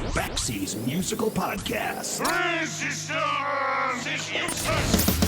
Baxie's musical podcast. Resistance is useless!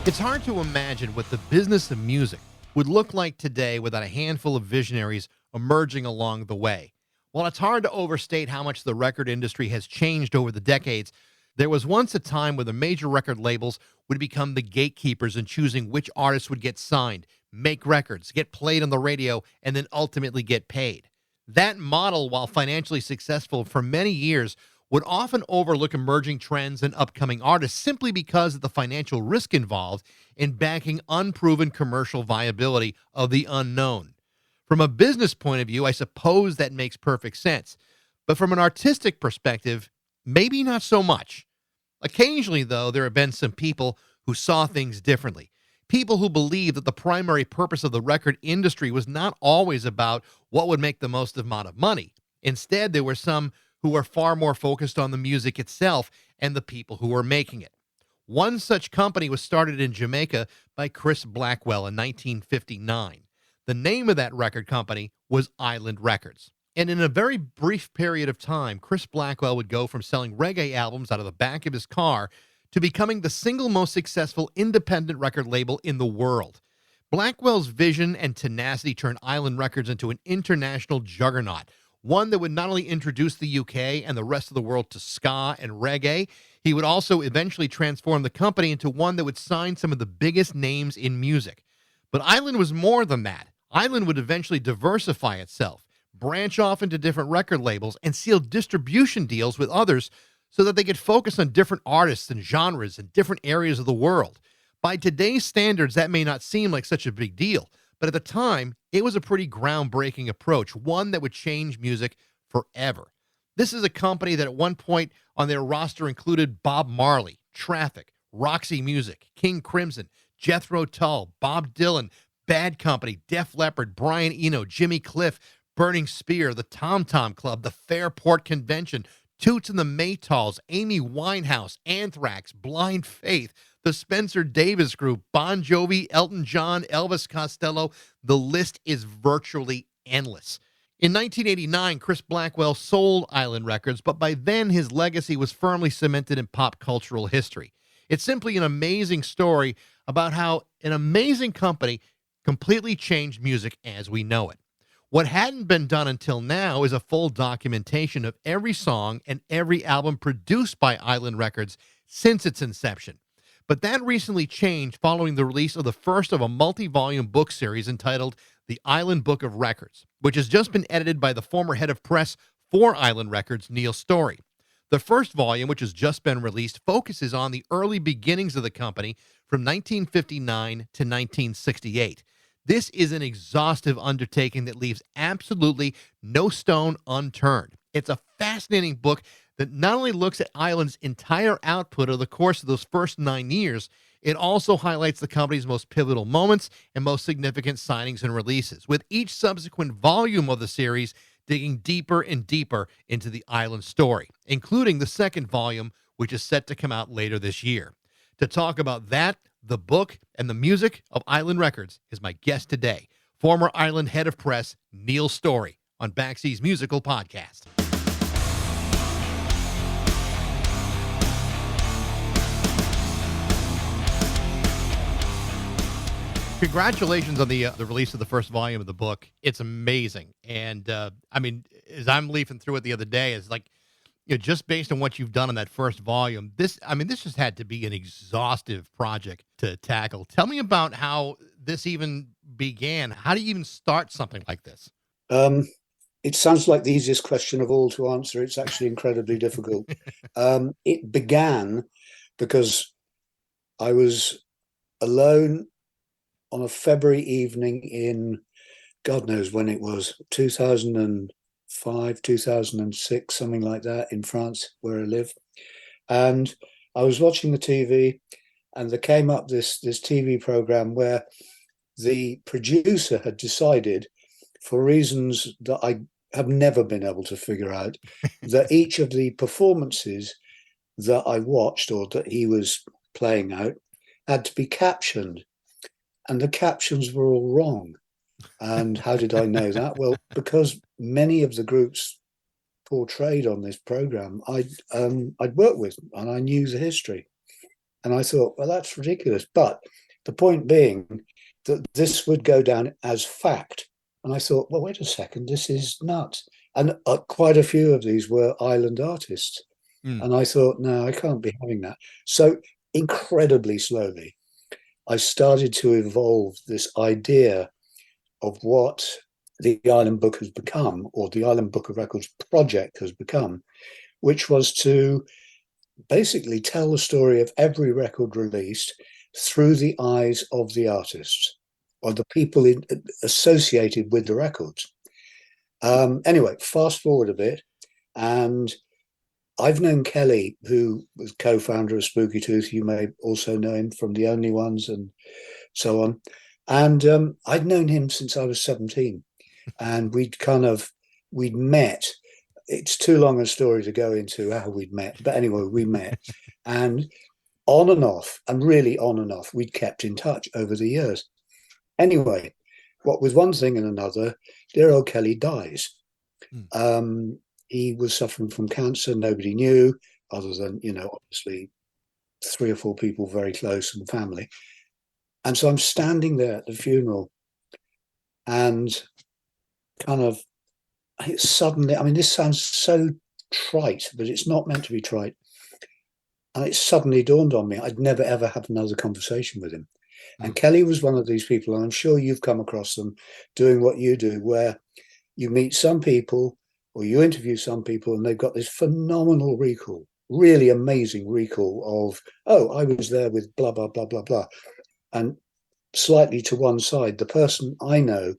It's hard to imagine what the business of music would look like today without a handful of visionaries emerging along the way. While it's hard to overstate how much the record industry has changed over the decades, there was once a time where the major record labels would become the gatekeepers in choosing which artists would get signed, make records, get played on the radio, and then ultimately get paid. That model, while financially successful for many years, would often overlook emerging trends and upcoming artists simply because of the financial risk involved in backing unproven commercial viability of the unknown. From a business point of view, I suppose that makes perfect sense. But from an artistic perspective, maybe not so much. Occasionally, though, there have been some people who saw things differently. People who believed that the primary purpose of the record industry was not always about what would make the most amount of money. Instead, there were some who were far more focused on the music itself and the people who were making it. One such company was started in Jamaica by Chris Blackwell in 1959. The name of that record company was Island Records. And in a very brief period of time, Chris Blackwell would go from selling reggae albums out of the back of his car to becoming the single most successful independent record label in the world. Blackwell's vision and tenacity turned Island Records into an international juggernaut, one that would not only introduce the UK and the rest of the world to ska and reggae, he would also eventually transform the company into one that would sign some of the biggest names in music. But Island was more than that. Island would eventually diversify itself, branch off into different record labels, and seal distribution deals with others so that they could focus on different artists and genres in different areas of the world. By today's standards, that may not seem like such a big deal, but at the time, it was a pretty groundbreaking approach, one that would change music forever. This is a company that at one point on their roster included Bob Marley, Traffic, Roxy Music, King Crimson, Jethro Tull, Bob Dylan, Bad Company, Def Leppard, Brian Eno, Jimmy Cliff, Burning Spear, the Tom Tom Club, the Fairport Convention, Toots and the Maytals, Amy Winehouse, Anthrax, Blind Faith, the Spencer Davis Group, Bon Jovi, Elton John, Elvis Costello. The list is virtually endless. In 1989, Chris Blackwell sold Island Records, but by then his legacy was firmly cemented in pop cultural history. It's simply an amazing story about how an amazing company completely changed music as we know it. What hadn't been done until now is a full documentation of every song and every album produced by Island Records since its inception. But that recently changed following the release of the first of a multi-volume book series entitled The Island Book of Records, which has just been edited by the former head of press for Island Records, Neil Storey. The first volume, which has just been released, focuses on the early beginnings of the company from 1959 to 1968. This is an exhaustive undertaking that leaves absolutely no stone unturned. It's a fascinating book that not only looks at Island's entire output over the course of those first 9 years, it also highlights the company's most pivotal moments and most significant signings and releases, with each subsequent volume of the series digging deeper and deeper into the Island story, including the second volume, which is set to come out later this year. To talk about that, the book, and the music of Island Records is my guest today, former Island head of press, Neil Storey, on Baxie's musical podcast. Congratulations on the release of the first volume of the book. It's amazing. And I mean, as I'm leafing through it the other day, it's like, you know, just based on what you've done in that first volume, this just had to be an exhaustive project to tackle. Tell me about how this even began. How do you even start something like this? It sounds like the easiest question of all to answer. It's actually incredibly difficult. It began because I was alone on a February evening in, God knows when it was, 2005, 2006, something like that, in France, where I live. And I was watching the TV, and there came up this TV program where the producer had decided, for reasons that I have never been able to figure out, that each of the performances that I watched or that he was playing out had to be captioned, and the captions were all wrong. And how did I know that? Well, because many of the groups portrayed on this program I'd worked with, and I knew the history. And I thought, well, that's ridiculous. But the point being that this would go down as fact. And I thought, well, wait a second, this is nuts. And quite a few of these were island artists. And I thought, no, I can't be having that. So incredibly slowly, I started to evolve this idea of what the Island Book has become, or the Island Book of Records project has become, which was to basically tell the story of every record released through the eyes of the artists or the people associated with the records. Anyway, fast forward a bit, and I've known Kelly, who was co-founder of Spooky Tooth. You may also know him from The Only Ones and so on. And I'd known him since I was 17, and we'd met. It's too long a story to go into how we'd met, but anyway, we met, and on and off, and really on and off, we'd kept in touch over the years. Anyway, what with one thing and another, dear old Kelly dies. He was suffering from cancer. Nobody knew, other than, obviously 3 or 4 people very close and family. And so I'm standing there at the funeral, and suddenly, this sounds so trite, but it's not meant to be trite. And it suddenly dawned on me, I'd never, ever have another conversation with him. And Kelly was one of these people, and I'm sure you've come across them doing what you do, where you meet some people or you interview some people and they've got this phenomenal recall, really amazing recall of, oh, I was there with blah, blah, blah, blah, blah. And slightly to one side, the person I know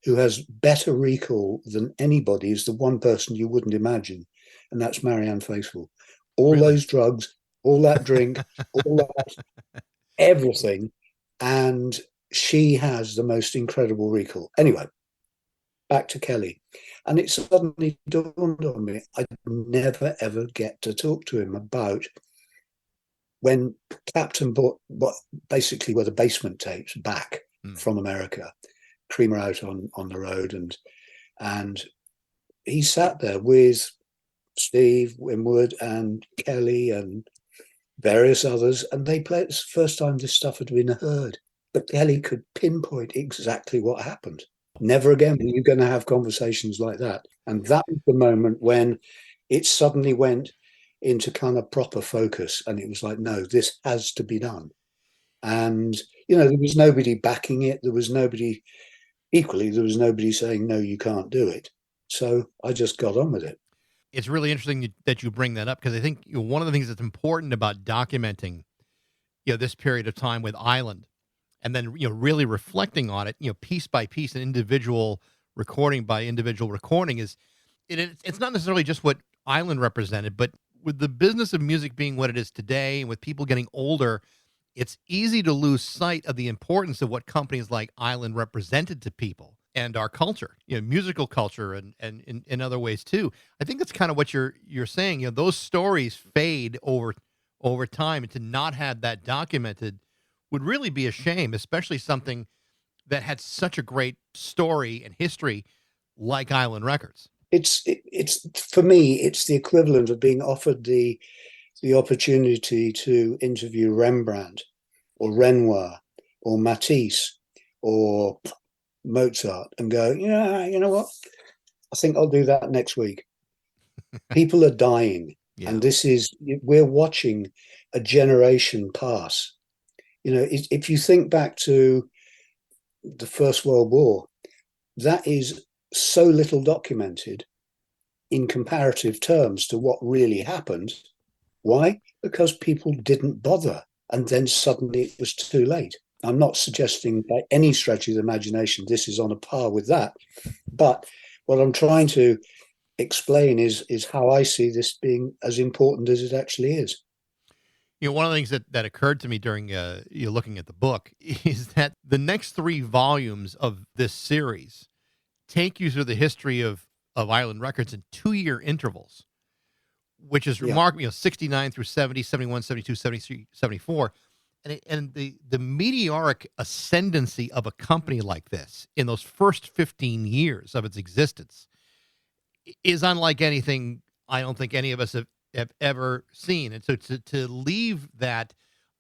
who has better recall than anybody is the one person you wouldn't imagine, and that's Marianne Faithfull. All those drugs, all that drink, all that, everything, and she has the most incredible recall. Anyway, back to Kelly. And it suddenly dawned on me, I'd never, ever get to talk to him about when Captain bought what basically were the basement tapes back from America, Creamer Out on the Road. And he sat there with Steve Winwood and Kelly and various others, and they played. It's the first time this stuff had been heard. But Kelly could pinpoint exactly what happened. Never again were you going to have conversations like that. And that was the moment when it suddenly went into kind of proper focus. And it was like, no, this has to be done. And, there was nobody backing it. There was nobody saying, no, you can't do it. So I just got on with it. It's really interesting that you bring that up, because I think one of the things that's important about documenting, this period of time with Island, and then, really reflecting on it, piece by piece and individual recording by individual recording it's not necessarily just what Island represented, but with the business of music being what it is today and with people getting older, it's easy to lose sight of the importance of what companies like Island represented to people and our culture, musical culture and in other ways too. I think that's kind of what you're saying. Those stories fade over time, and to not have that documented would really be a shame, especially something that had such a great story and history like Island Records. It's for me, it's the equivalent of being offered the opportunity to interview Rembrandt or Renoir or Matisse or Mozart and go, yeah, you know what? I think I'll do that next week. People are dying. Yeah. And we're watching a generation pass. If you think back to the First World War, that is so little documented in comparative terms to what really happened. Why? Because people didn't bother, and then suddenly it was too late. I'm not suggesting by any stretch of the imagination this is on a par with that, but what I'm trying to explain is how I see this being as important as it actually is. One of the things that occurred to me during looking at the book is that the next 3 volumes of this series take you through the history of Island Records in 2-year intervals, which is Yeah. remarkable, 69 through 70, 71, 72, 73, 74. And the meteoric ascendancy of a company like this in those first 15 years of its existence is unlike anything I don't think any of us have ever seen. And so to leave that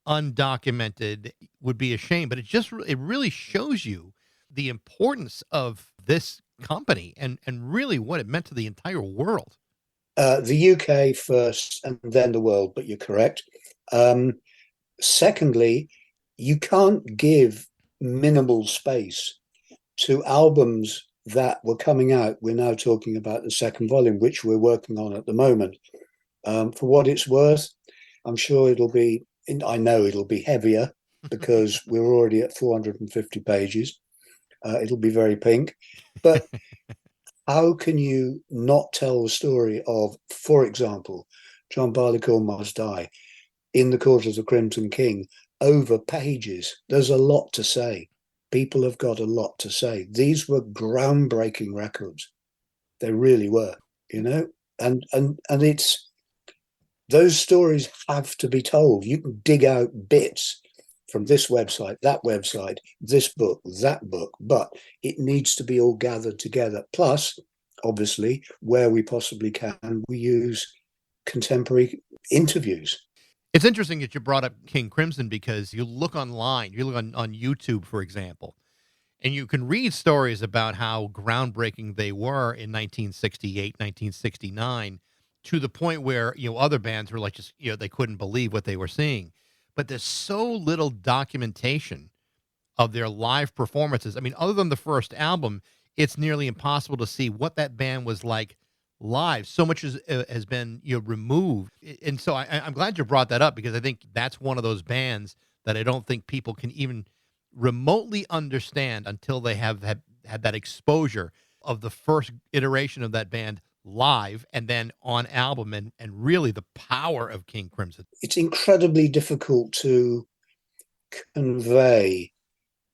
undocumented would be a shame, but it really shows you the importance of this company and really what it meant to the entire world. The UK first and then the world, but you're correct. Secondly, you can't give minimal space to albums that were coming out. We're now talking about the second volume, which we're working on at the moment. For what it's worth, I'm sure I know it'll be heavier because we're already at 450 pages. It'll be very pink. But how can you not tell the story of, for example, John Barleycorn Must Die, In the Court of the Crimson King, over pages? There's a lot to say. People have got a lot to say. These were groundbreaking records. They really were, and it's, those stories have to be told. You can dig out bits from this website, this book, that book, but it needs to be all gathered together. Plus, obviously, where we possibly can, we use contemporary interviews. It's interesting that you brought up King Crimson because you look online, you look on YouTube, for example, and you can read stories about how groundbreaking they were in 1968, 1969, to the point where, other bands were like, just, they couldn't believe what they were seeing. But there's so little documentation of their live performances. I mean, other than the first album, it's nearly impossible to see what that band was like live. So much has been removed. And so I'm glad you brought that up, because I think that's one of those bands that I don't think people can even remotely understand until they have had that exposure of the first iteration of that band live and then on album, and really the power of King Crimson. It's incredibly difficult to convey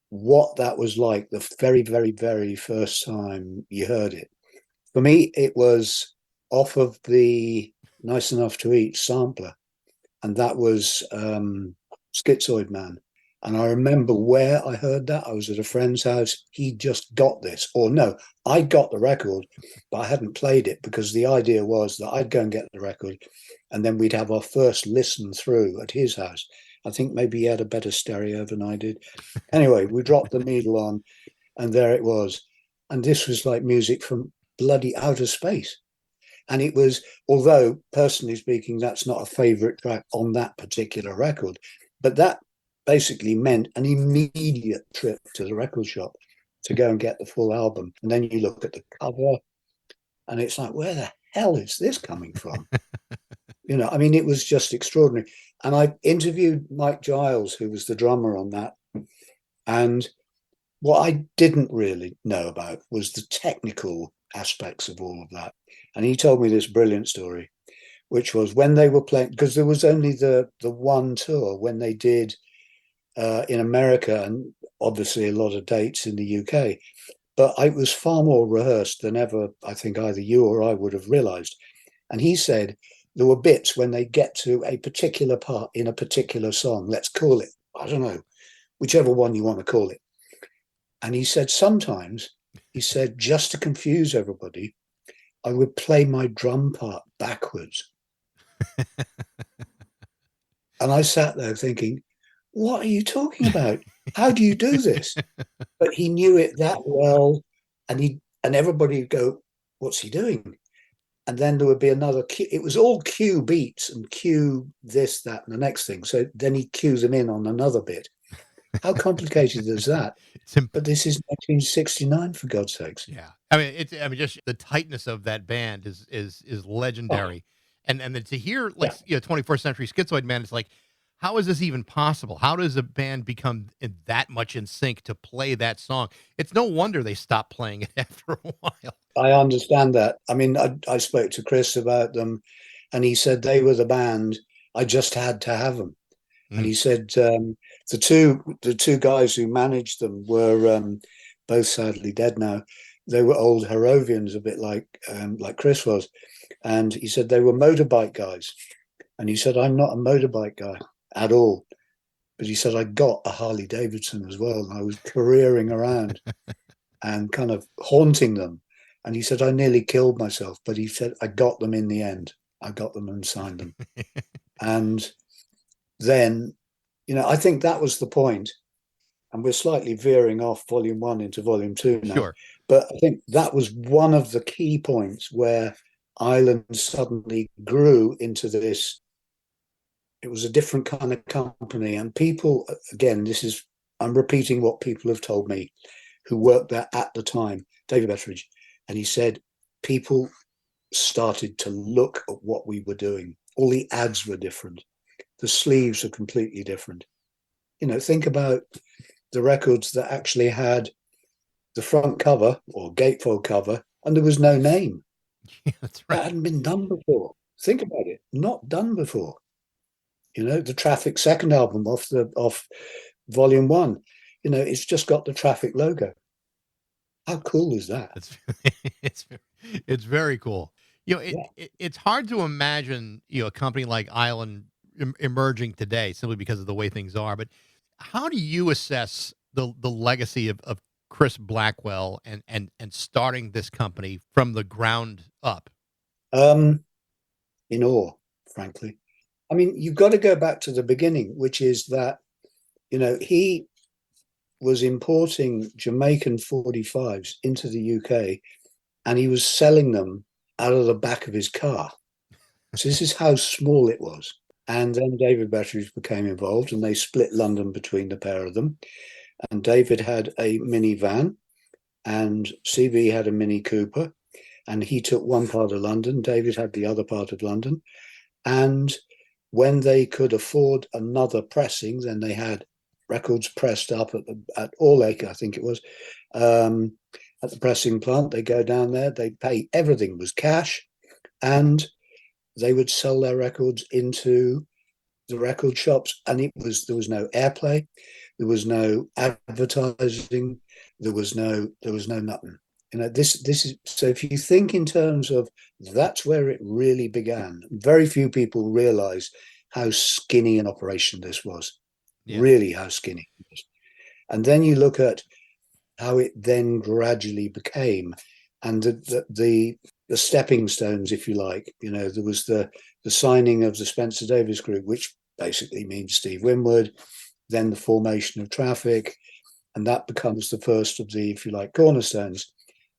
what that was like the very, very, very first time you heard it. For me, it was off of the Nice Enough to Eat sampler, and that was Schizoid Man. And I remember where I heard that. I was at a friend's house. He just got this. Or no, I got the record, but I hadn't played it, because the idea was that I'd go and get the record and then we'd have our first listen through at his house. I think maybe he had a better stereo than I did. Anyway, we dropped the needle on and there it was. And this was like music from bloody outer space. And it was, although personally speaking, that's not a favorite track on that particular record, but that basically meant an immediate trip to the record shop to go and get the full album. And then you look at the cover and it's like, where the hell is this coming from? It was just extraordinary. And I interviewed Mike Giles, who was the drummer on that. And what I didn't really know about was the technical aspects of all of that. And he told me this brilliant story, which was when they were playing, because there was only the one tour when they did in America, and obviously a lot of dates in the UK, but it was far more rehearsed than ever I think either you or I would have realized. And he said there were bits when they get to a particular part in a particular song, let's call it, I don't know, whichever one you want to call it. And he said sometimes, just to confuse everybody, I would play my drum part backwards. And I sat there thinking, what are you talking about? How do you do this? But he knew it that well, and everybody would go, what's he doing? And then there would be another cue. It was all cue beats and cue this, that, and the next thing. So then he cues them in on another bit. How complicated is that? But this is 1969, for God's sakes. Yeah, just the tightness of that band is legendary, and then to hear 21st Century Schizoid Man, it's like, how is this even possible? How does a band become that much in sync to play that song? It's no wonder they stopped playing it after a while. I understand that. I spoke to Chris about them, and he said they were the band. I just had to have them. And he said the two guys who managed them were both sadly dead now. They were old Harrovians, a bit like Chris was. And he said they were motorbike guys. And he said, I'm not a motorbike guy at all. But he said, I got a Harley Davidson as well. And I was careering around and kind of haunting them. And he said, I nearly killed myself. But he said, I got them in the end. I got them and signed them. And then, I think that was the point. And we're slightly veering off volume 1 into volume 2 now. Sure. But I think that was one of the key points where Island suddenly grew into this. It was a different kind of company. And people, again, I'm repeating what people have told me who worked there at the time, David Betteridge. And he said, people started to look at what we were doing. All the ads were different. The sleeves are completely different. Think about the records that actually had the front cover or gatefold cover, and there was no name. Yeah, that's right. That hadn't been done before. Think about it. Not done before. The Traffic second album off volume 1, it's just got the Traffic logo. How cool is that? It's very cool. It's hard to imagine, a company like Island emerging today simply because of the way things are. But how do you assess the legacy of Chris Blackwell and starting this company from the ground up? In awe, frankly. I mean, you've got to go back to the beginning, which is that, he was importing Jamaican 45s into the UK and he was selling them out of the back of his car. So this is how small it was. And then David Betteridge became involved and they split London between the pair of them. And David had a minivan and CV had a Mini Cooper. And he took one part of London. David had the other part of London. And when they could afford another pressing, then they had records pressed up at Orlake, I think it was, at the pressing plant. They go down there, they pay, everything was cash, and they would sell their records into the record shops. And there was no airplay, there was no advertising, there was no nothing. This is, so if you think in terms of that's where it really began, very few people realize how skinny an operation this was. Yeah. Really how skinny it was. And then you look at how it then gradually became, and the stepping stones, if you like. There was the signing of the Spencer Davis Group, which basically means Steve Winwood, then the formation of Traffic, and that becomes the first of the, if you like, cornerstones.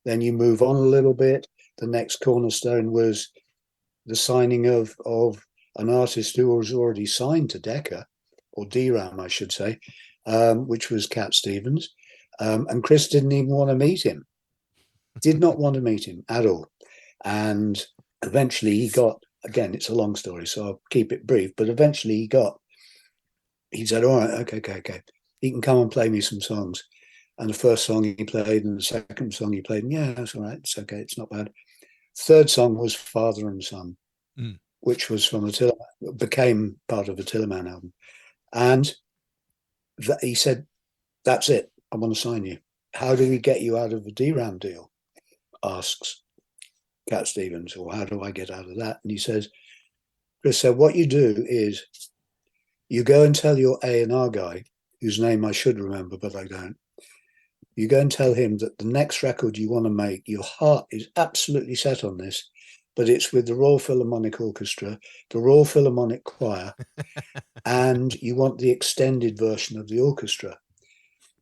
Then you move on a little bit. The next cornerstone was the signing of an artist who was already signed to Decca, or DRAM, I should say, which was Cat Stevens. And Chris didn't even want to meet him. Did not want to meet him at all. And eventually he got, again, it's a long story, so I'll keep it brief, but eventually he said, all right, okay. He can come and play me some songs. And the first song he played and the second song he played, yeah, that's all right. It's okay. It's not bad. Third song was Father and Son, which was from became part of a Tillerman album. And he said, that's it. I want to sign you. How do we get you out of a DRAM deal? Asks Cat Stevens, or how do I get out of that? And he says, Chris said, what you do is you go and tell your A&R guy, whose name I should remember, but I don't. You go and tell him that the next record you want to make, your heart is absolutely set on this, but it's with the Royal Philharmonic Orchestra, the Royal Philharmonic Choir, and you want the extended version of the orchestra.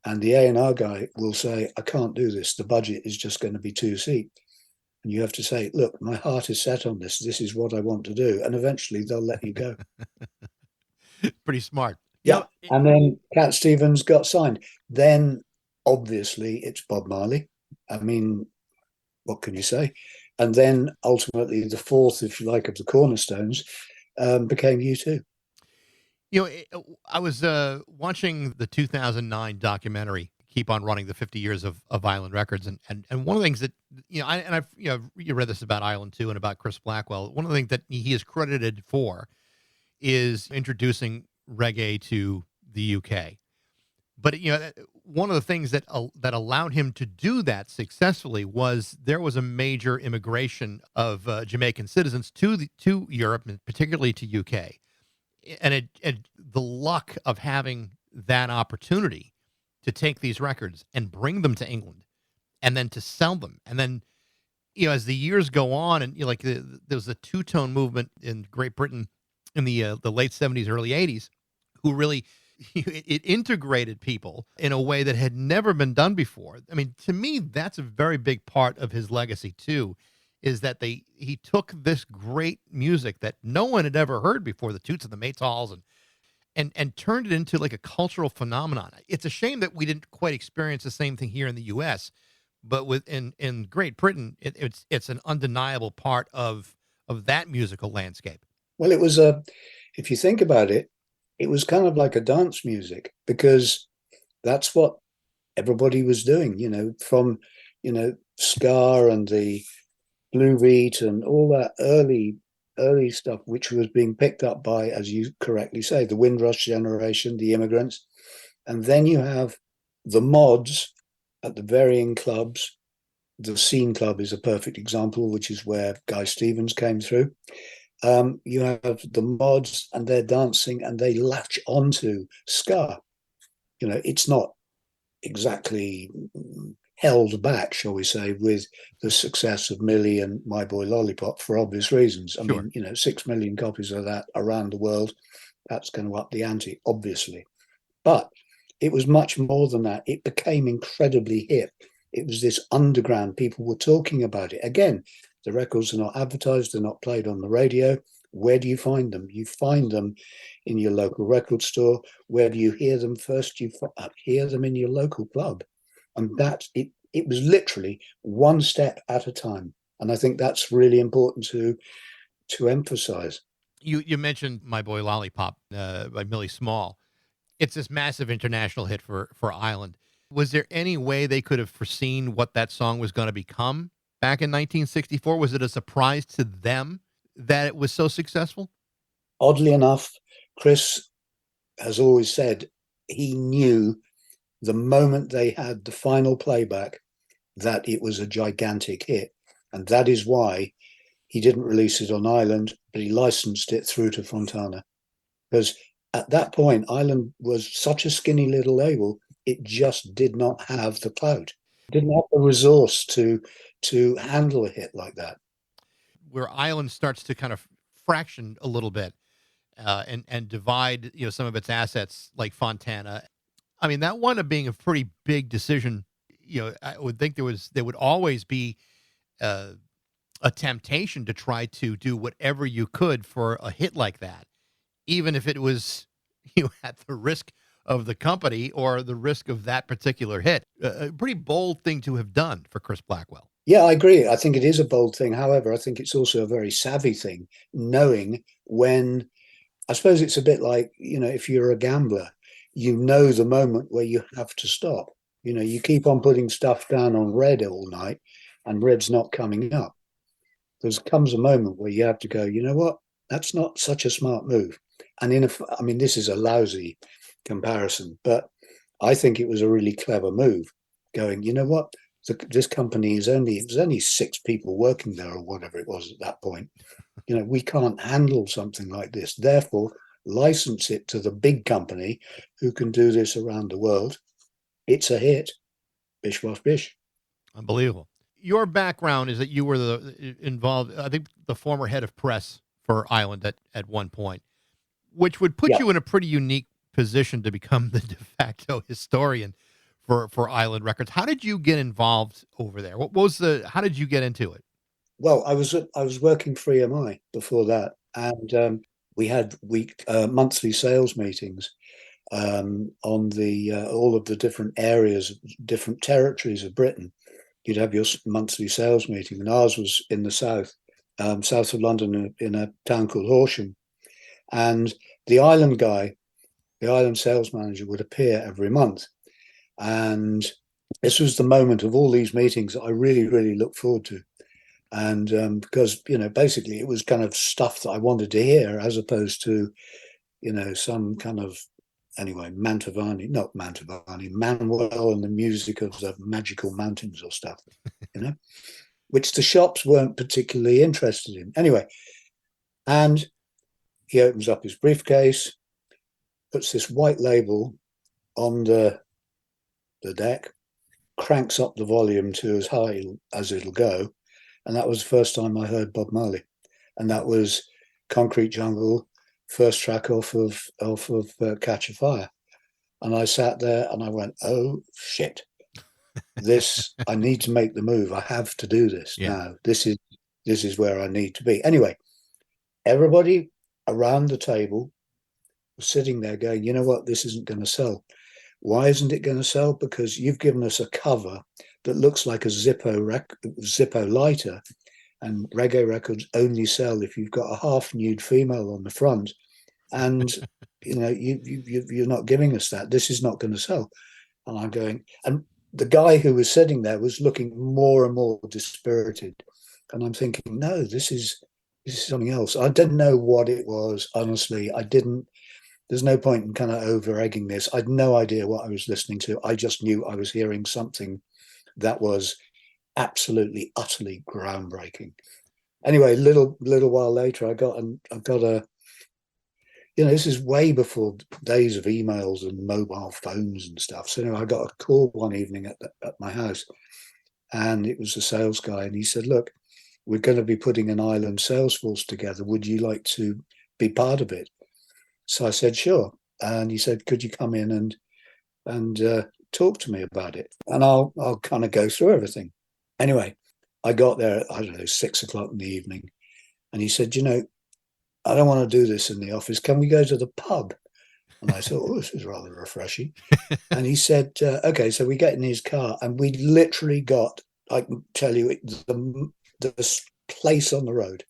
And the A&R guy will say, I can't do this. The budget is just going to be too steep. And you have to say, look, my heart is set on this. This is what I want to do. And eventually they'll let you go. Pretty smart. Yeah. And then Cat Stevens got signed. Then obviously it's Bob Marley. I mean, what can you say? And then ultimately the fourth, if you like, of the cornerstones became U2. I was watching the 2009 documentary, Keep on Running, the 50 years of Island Records. And one of the things that, you read this about Island too and about Chris Blackwell. One of the things that he is credited for is introducing reggae to the UK. But, one of the things that that allowed him to do that successfully was there was a major immigration of Jamaican citizens to Europe, and particularly to UK, and the luck of having that opportunity to take these records and bring them to England, and then to sell them, and then as the years go on, and like there was a two-tone movement in Great Britain in the late 70s, early 80s, who really it integrated people in a way that had never been done before. I mean, to me, that's a very big part of his legacy too, is that he took this great music that no one had ever heard before, the Toots and the Maytals, and turned it into like a cultural phenomenon. It's a shame that we didn't quite experience the same thing here in the U.S., but in Great Britain, it's an undeniable part of that musical landscape. Well, it was if you think about it, it was kind of like a dance music, because that's what everybody was doing, from, ska and the blue beat and all that early stuff, which was being picked up by, as you correctly say, the Windrush generation, the immigrants. And then you have the mods at the varying clubs. The Scene Club is a perfect example, which is where Guy Stevens came through. You have the mods, and they're dancing, and they latch onto ska. It's not exactly held back, shall we say, with the success of Millie and My Boy Lollipop, for obvious reasons. I mean, 6 million copies of that around the world, that's going to up the ante, obviously. But it was much more than that. It became incredibly hip. It was this underground. People were talking about it. Again, the records are not advertised. They're not played on the radio. Where do you find them? You find them in your local record store. Where do you hear them first? You hear them in your local club. And that's it. It was literally one step at a time. And I think that's really important to emphasize. You mentioned My Boy Lollipop by Millie Small. It's this massive international hit for Ireland. Was there any way they could have foreseen what that song was going to become back in 1964? Was it a surprise to them that it was so successful? Oddly enough, Chris has always said he knew the moment they had the final playback that it was a gigantic hit. And that is why he didn't release it on Ireland, but he licensed it through to Fontana. Because at that point, Ireland was such a skinny little label, it just did not have the clout. It didn't have the resource to handle a hit like that. Where Ireland starts to kind of fraction a little bit and divide, some of its assets, like Fontana. I mean, that wound up being a pretty big decision. I would think there would always be a temptation to try to do whatever you could for a hit like that, even if it was at the risk of the company or the risk of that particular hit. A pretty bold thing to have done for Chris Blackwell. Yeah, I agree. I think it is a bold thing. However, I think it's also a very savvy thing, knowing when, I suppose it's a bit like, if you're a gambler, the moment where you have to stop. You keep on putting stuff down on red all night and red's not coming up. There comes a moment where you have to go, you know what? That's not such a smart move. And this is a lousy comparison, but I think it was a really clever move going, you know what? This company it was only 6 people working there or whatever it was at that point. We can't handle something like this. Therefore, license it to the big company who can do this around the world. It's a hit. Bish wash bish. Unbelievable. Your background is that you were involved, I think, the former head of press for Ireland at one point, which would put you in a pretty unique position to become the de facto historian for Island Records. How did you get involved over there? How did you get into it? Well, I was working for EMI before that, and we had monthly sales meetings on all of the different areas, different territories of Britain. You'd have your monthly sales meeting, and ours was in the south of London, in a town called Horsham. And the island sales manager, would appear every month. And this was the moment of all these meetings that I really, really looked forward to. And because, basically it was kind of stuff that I wanted to hear, as opposed to, some kind of anyway, Manuel and the music of the magical mountains or stuff, which the shops weren't particularly interested in. Anyway, and he opens up his briefcase, puts this white label on the deck, cranks up the volume to as high as it'll go. And that was the first time I heard Bob Marley. And that was Concrete Jungle, first track off of Catch a Fire. And I sat there and I went, oh, shit. I need to make the move. I have to do this now. This is where I need to be. Anyway, everybody around the table was sitting there going, you know what, this isn't going to sell. Why isn't it going to sell? Because you've given us a cover that looks like a Zippo lighter, and reggae records only sell if you've got a half nude female on the front, and you're not giving us that. This is not going to sell. And I'm going, and the guy who was sitting there was looking more and more dispirited, and I'm thinking, no, this is something else. I didn't know what it was, honestly. I didn't. There's no point in kind of over-egging this. I had no idea what I was listening to. I just knew I was hearing something that was absolutely, utterly groundbreaking. Anyway, little while later, I got a, this is way before days of emails and mobile phones and stuff. So I got a call one evening at my house, and it was the sales guy, and he said, "Look, we're going to be putting an island sales force together. Would you like to be part of it?" So I said, sure. And he said, could you come in and talk to me about it? And I'll kind of go through everything. Anyway, I got there, I don't know, 6 o'clock in the evening. And he said, I don't want to do this in the office. Can we go to the pub? And I thought, this is rather refreshing. And he said, okay, so we get in his car, and we literally got, I can tell you, the place on the road.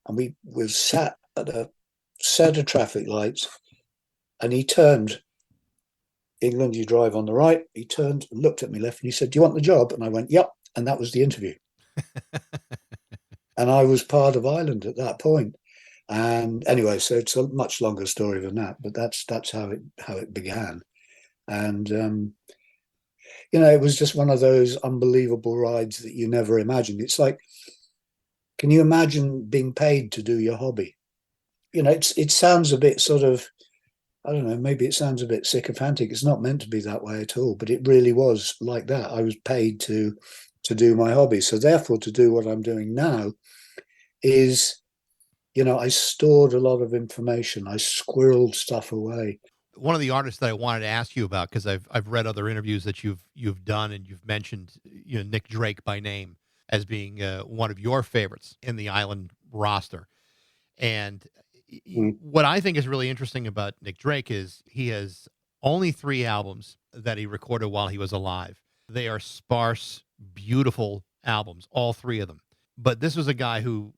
And we sat at a set of traffic lights, and he turned. England, you drive on the right. He turned and looked at me left, and he said, do you want the job? And I went, yep. And that was the interview. And I was part of Ireland at that point. And anyway, so it's a much longer story than that, but that's how it began. And it was just one of those unbelievable rides that you never imagined. It's like, can you imagine being paid to do your hobby? It sounds a bit sort of, I don't know, maybe it sounds a bit sycophantic. It's not meant to be that way at all, but it really was like that. I was paid to do my hobby. So therefore, to do what I'm doing now is, I stored a lot of information. I squirreled stuff away. One of the artists that I wanted to ask you about, because I've read other interviews that you've done, and you've mentioned Nick Drake by name as being one of your favorites in the Island roster. And what I think is really interesting about Nick Drake is he has only 3 albums that he recorded while he was alive. They are sparse, beautiful albums, all 3 of them. But this was a guy who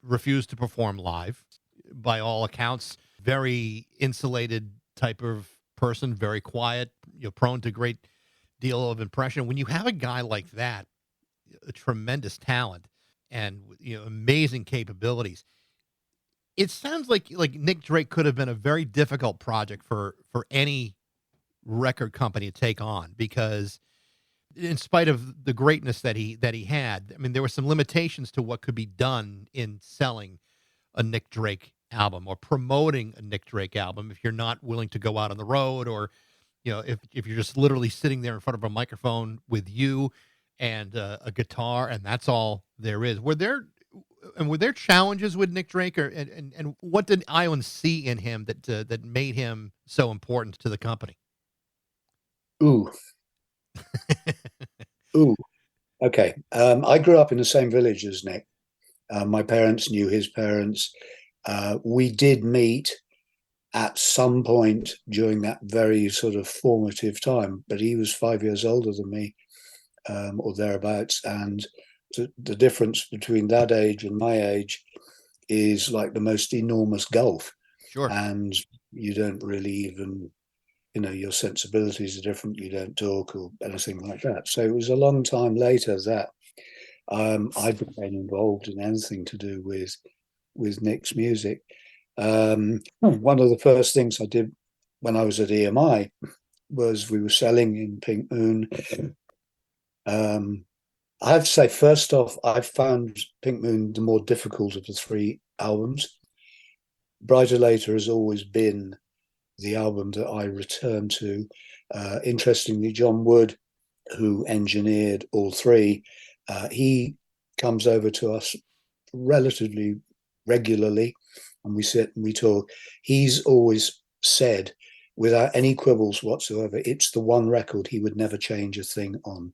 refused to perform live. By all accounts, very insulated type of person, very quiet, prone to great deal of impression. When you have a guy like that, a tremendous talent and amazing capabilities, it sounds like Nick Drake could have been a very difficult project for any record company to take on, because in spite of the greatness that he had, I mean, there were some limitations to what could be done in selling a Nick Drake album or promoting a Nick Drake album if you're not willing to go out on the road, or if you're just literally sitting there in front of a microphone with you and a guitar, and that's all there is. Were there challenges with Nick Drake, and what did Island see in him that made him so important to the company? Ooh. Okay. I grew up in the same village as Nick. My parents knew his parents. We did meet at some point during that very sort of formative time, but he was 5 years older than me, or thereabouts, and the difference between that age and my age is like the most enormous gulf. Sure. And you don't really even, your sensibilities are different. You don't talk or anything like that. So it was a long time later that I became involved in anything to do with Nick's music. One of the first things I did when I was at EMI was we were selling in Pink Moon. I have to say, first off, I found Pink Moon the more difficult of the three albums. Brighter Later has always been the album that I return to. Interestingly, John Wood, who engineered all three, he comes over to us relatively regularly, and we sit and we talk. He's always said, without any quibbles whatsoever, it's the one record he would never change a thing on.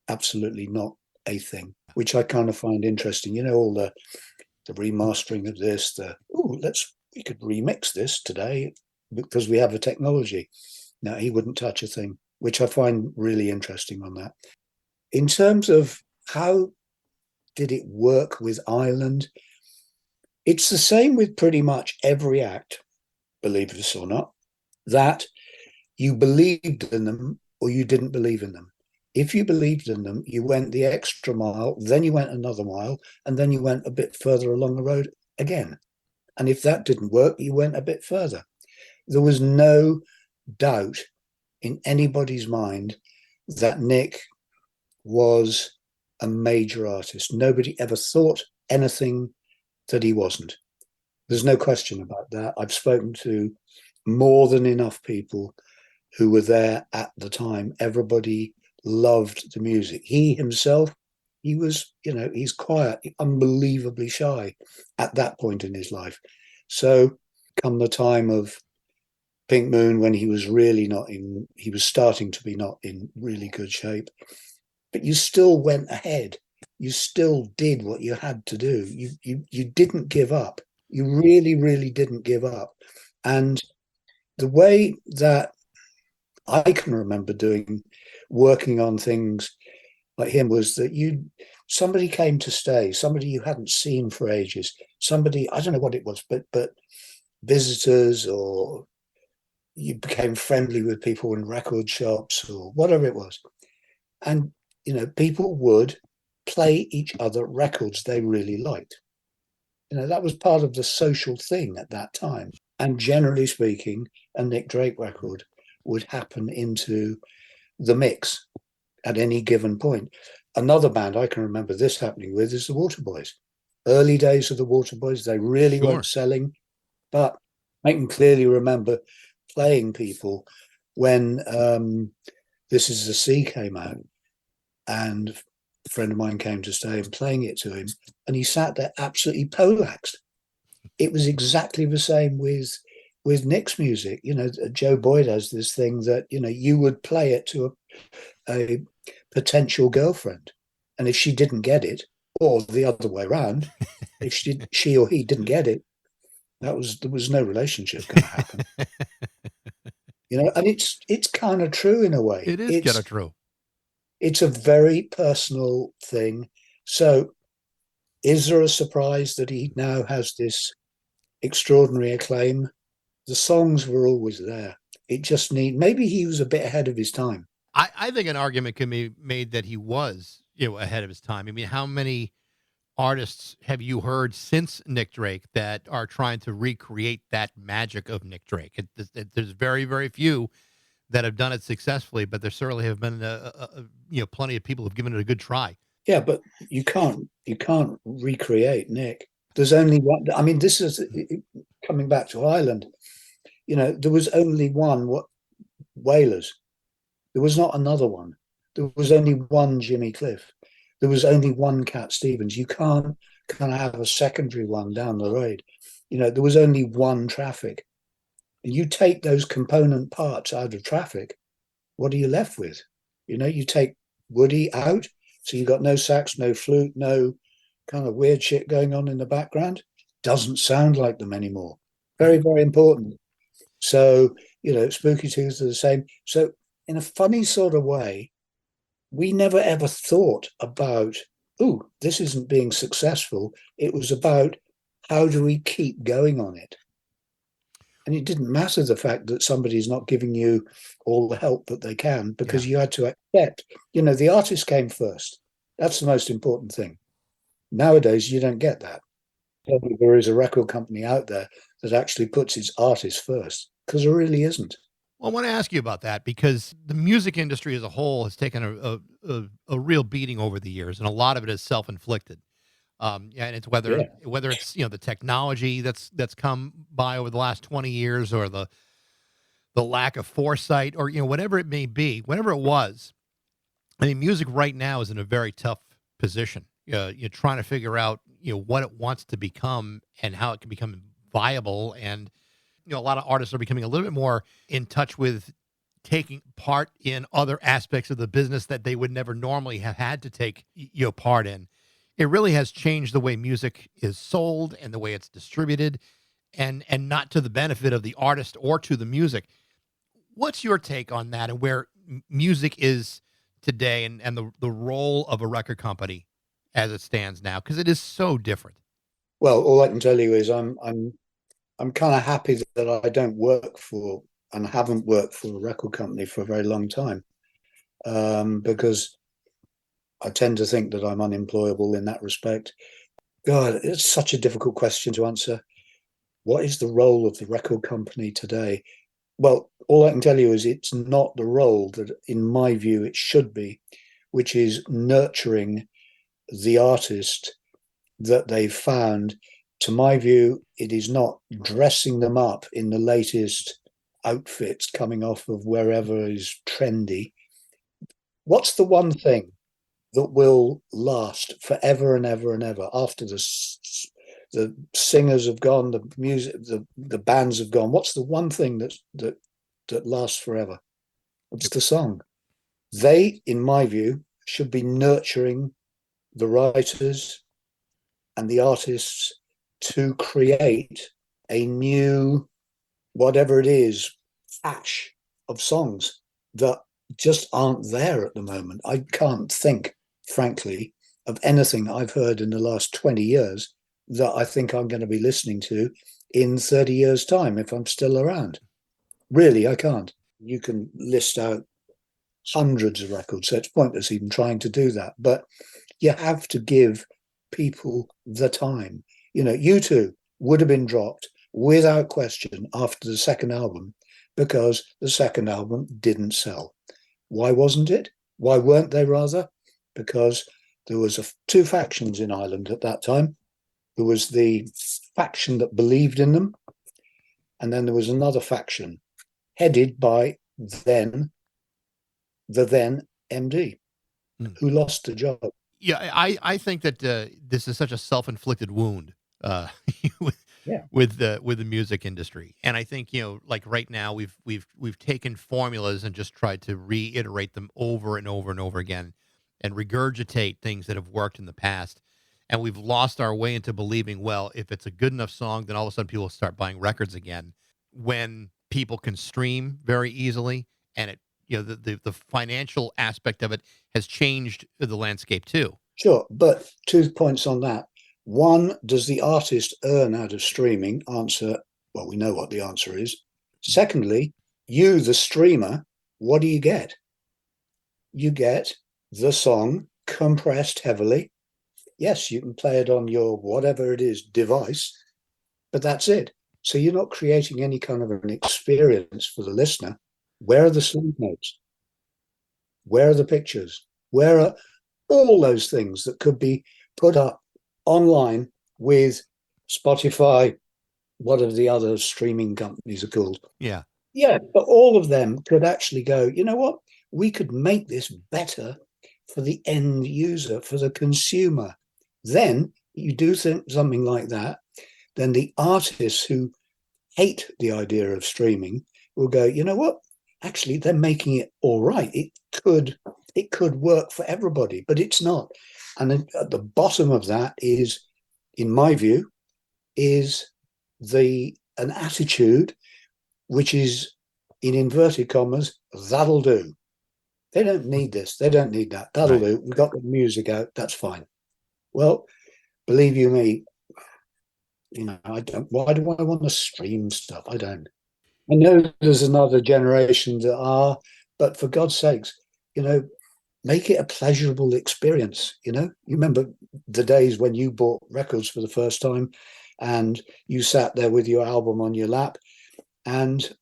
Absolutely not a thing, which I kind of find interesting. You know, all the remastering of this, we could remix this today because we have the technology. No, he wouldn't touch a thing, which I find really interesting on that. In terms of how did it work with Ireland, it's the same with pretty much every act, believe this or not, that you believed in them or you didn't believe in them. If you believed in them, you went the extra mile, then you went another mile, and then you went a bit further along the road again. And if that didn't work, you went a bit further. There was no doubt in anybody's mind that Nick was a major artist. Nobody ever thought anything that he wasn't. There's no question about that. I've spoken to more than enough people who were there at the time. Everybody loved the music. He himself, he was, he's quiet, unbelievably shy at that point in his life. So come the time of Pink Moon, when he was starting to be not in really good shape, but you still went ahead. You still did what you had to do. You didn't give up. You really, really didn't give up. And the way that I can remember working on things like him was that somebody came to stay, somebody you hadn't seen for ages, somebody, I don't know what it was, but visitors, or you became friendly with people in record shops or whatever it was. And, people would play each other records they really liked. That was part of the social thing at that time. And generally speaking, a Nick Drake record would happen into the mix at any given point. Another band I can remember this happening with is the Waterboys. Early days of the Waterboys, they really weren't selling, but I can clearly remember playing people when This Is the Sea came out, and a friend of mine came to stay and playing it to him, and he sat there absolutely poleaxed. It was exactly the same with Nick's music. Joe Boyd has this thing that, you would play it to a potential girlfriend, and if she didn't get it, or the other way around, if she or he didn't get it, there was no relationship going to happen. And it's kind of true in a way. It is kind of true. It's a very personal thing. So is there a surprise that he now has this extraordinary acclaim? The songs were always there. It just maybe he was a bit ahead of his time. I think an argument can be made that he was, ahead of his time. I mean, how many artists have you heard since Nick Drake that are trying to recreate that magic of Nick Drake? There's very, very few that have done it successfully, but there certainly have been, plenty of people who've given it a good try. Yeah, but you can't recreate Nick. There's only one. I mean, this is coming back to Ireland. There was only one Wailers. There was not another one. There was only one Jimmy Cliff. There was only one Cat Stevens. You can't kind of have a secondary one down the road. There was only one Traffic. And you take those component parts out of Traffic, what are you left with? You take Woody out, so you got no sax, no flute, no kind of weird shit going on in the background. Doesn't sound like them anymore. Very, very important. So, Spooky Tooth are the same. So in a funny sort of way, we never ever thought about, this isn't being successful. It was about, how do we keep going on it? And it didn't matter the fact that somebody's not giving you all the help that they can, because you had to accept, the artist came first. That's the most important thing. Nowadays, you don't get that. tell me there is a record company out there that actually puts its artists first, because there really isn't. Well, I want to ask you about that because the music industry as a whole has taken a real beating over the years, and a lot of it is self-inflicted. Yeah, and it's whether it's the technology that's come by over the last 20 years, or the lack of foresight, or whatever it may be, whatever it was. I mean, music right now is in a very tough position. You're trying to figure out what it wants to become and how it can become viable, and a lot of artists are becoming a little bit more in touch with taking part in other aspects of the business that they would never normally have had to take part in. It really has changed the way music is sold and the way it's distributed, and not to the benefit of the artist or to the music. What's your take on that, and where music is today, and the role of a record company as it stands now? Because it is so different. Well, all I can tell you is I'm kind of happy that I don't work for and haven't worked for a record company for a very long time, because I tend to think that I'm unemployable in that respect. God, it's such a difficult question to answer. What is the role of the record company today? Well, all I can tell you is it's not the role that, in my view, it should be, which is nurturing the artist that they've found. To my view, it is not dressing them up in the latest outfits coming off of wherever is trendy. What's the one thing that will last forever and ever and ever after the singers have gone, the music, the bands have gone? What's the one thing that lasts forever? It's the song. They, in my view, should be nurturing the writers and the artists to create a new, whatever it is, ash of songs that just aren't there at the moment. I can't think, frankly, of anything I've heard in the last 20 years that I think I'm going to be listening to in 30 years' time if I'm still around. Really, I can't. You can list out hundreds of records, so it's pointless even trying to do that. But you have to give people the time. U2 would have been dropped without question after the second album because the second album didn't sell. Why wasn't it? Why weren't they, rather? Because there was two factions in Ireland at that time. There was the faction that believed in them, and then there was another faction headed by the then MD, who lost the job. Yeah, I think that this is such a self-inflicted wound with the music industry, and I think like right now we've taken formulas and just tried to reiterate them over and over and over again, and regurgitate things that have worked in the past, and we've lost our way into believing, well, if it's a good enough song, then all of a sudden people will start buying records again. When people can stream very easily, and it the financial aspect of it has changed the landscape too. Sure, but 2 points on that. One, does the artist earn out of streaming? Answer, well, we know what the answer is. Secondly, you, the streamer, what do you get? You get the song compressed heavily. Yes, you can play it on your whatever it is device, but that's it. So you're not creating any kind of an experience for the listener. Where are the sleeve notes? Where are the pictures? Where are all those things that could be put up online with Spotify, whatever the other streaming companies are called? Yeah. Yeah, but all of them could actually go, you know what? We could make this better for the end user, for the consumer. Then you do something like that, then the artists who hate the idea of streaming will go, you know what? Actually, they're making it all right. It could work for everybody, but it's not. And at the bottom of that is, in my view, is an attitude which is, in inverted commas, that'll do. They don't need this. They don't need that. That'll do. We've got the music out. That's fine. Well, believe you me, I don't. Why do I want to stream stuff? I don't. I know there's another generation that are, but for God's sakes, make it a pleasurable experience. You remember the days when you bought records for the first time and you sat there with your album on your lap, and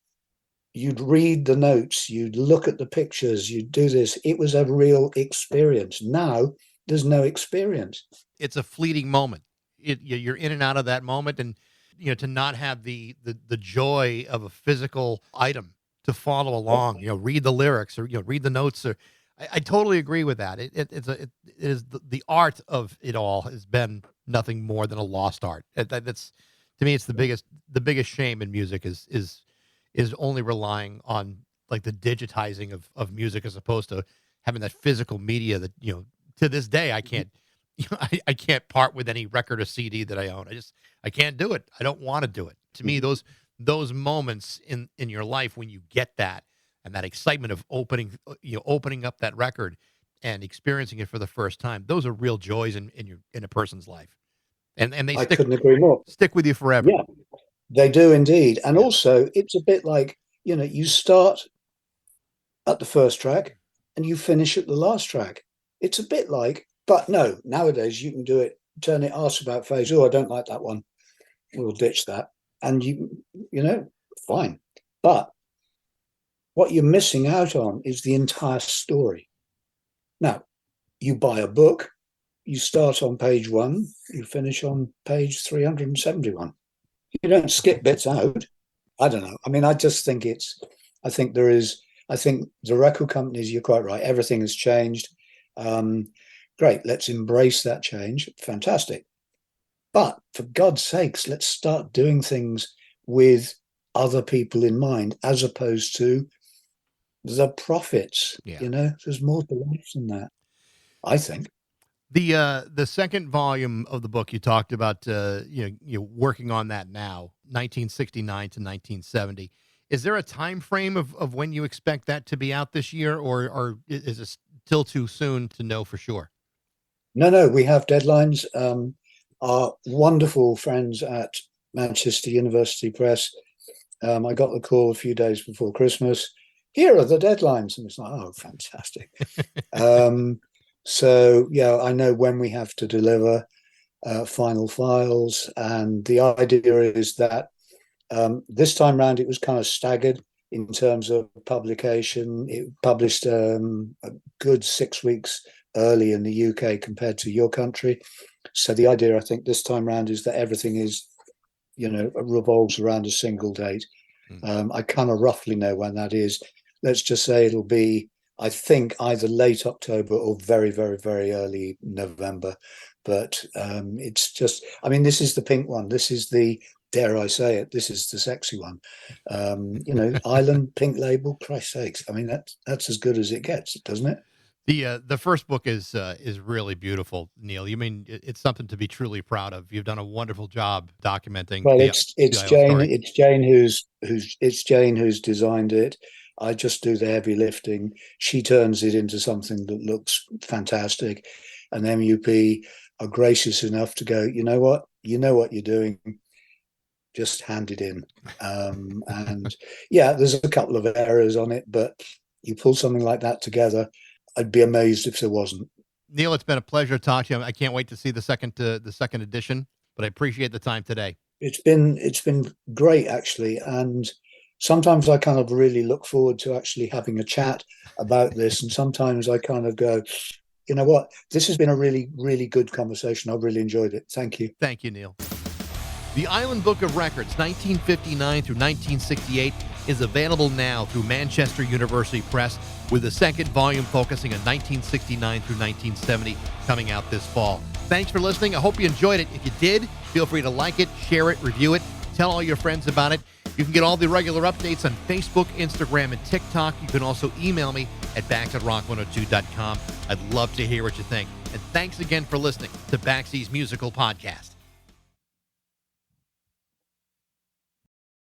you'd read the notes, you'd look at the pictures, you'd do this. It was a real experience. Now there's no experience. It's a fleeting moment. You're in and out of that moment, and to not have the joy of a physical item to follow along, read the lyrics or read the notes. Or I totally agree with that. It is the art of it all has been nothing more than a lost art. That's, to me, it's the biggest shame in music is only relying on like the digitizing of music as opposed to having that physical media that, to this day, I can't, I can't part with any record or CD that I own. I can't do it. I don't want to do it. To me, those moments in your life when you get that and that excitement of opening up that record and experiencing it for the first time, those are real joys in a person's life. And they couldn't agree more. Stick with you forever. Yeah, they do indeed. And also, it's a bit like, you start at the first track and you finish at the last track. It's a bit like, but no, nowadays you can do it, turn it arse about face. Oh, I don't like that one. We'll ditch that. And fine. But what you're missing out on is the entire story. Now, you buy a book, you start on page 1, you finish on page 371. You don't skip bits out. I don't know. I mean, I just think I think the record companies, you're quite right, everything has changed. Great, let's embrace that change. Fantastic. But for God's sakes, let's start doing things with other people in mind as opposed to the profits. Yeah. There's more to life than that, I think. The second volume of the book you talked about, you're working on that now, 1969 to 1970. Is there a time frame of when you expect that to be out this year, or is it still too soon to know for sure? No, we have deadlines. Our wonderful friends at Manchester University Press, I got the call a few days before Christmas. Here are the deadlines. And it's like, oh, fantastic. So, yeah, I know when we have to deliver final files. And the idea is that this time round, it was kind of staggered in terms of publication. It published a good 6 weeks early in the UK compared to your country. So the idea, I think, this time round is that everything is, revolves around a single date. I kind of roughly know when that is. Let's just say it'll be, I think, either late October or very, very, very early November. But it's just, I mean, this is the pink one. This is the, dare I say it, this is the sexy one. Island, pink label, Christ's sakes. I mean, that's as good as it gets, doesn't it? The first book is really beautiful, Neil. You mean it's something to be truly proud of. You've done a wonderful job documenting. Well, it's Jane. It's Jane who's designed it. I just do the heavy lifting. She turns it into something that looks fantastic, and MUP are gracious enough to go, you know what you're doing. Just hand it in. And yeah, there's a couple of errors on it, but you pull something like that together, I'd be amazed if there wasn't. Neil, it's been a pleasure talking to you. I can't wait to see the second edition, but I appreciate the time today. It's been great, actually. And sometimes I kind of really look forward to actually having a chat about this. And sometimes I kind of go, you know what, this has been a really, really good conversation. I've really enjoyed it. Thank you. Thank you, Neil. The Island Book of Records, 1959 through 1968, is available now through Manchester University Press, with the second volume focusing on 1969 through 1970 coming out this fall. Thanks for listening. I hope you enjoyed it. If you did, feel free to like it, share it, review it, tell all your friends about it. You can get all the regular updates on Facebook, Instagram, and TikTok. You can also email me at bax@rock102.com. I'd love to hear what you think. And thanks again for listening to Baxie's Musical Podcast.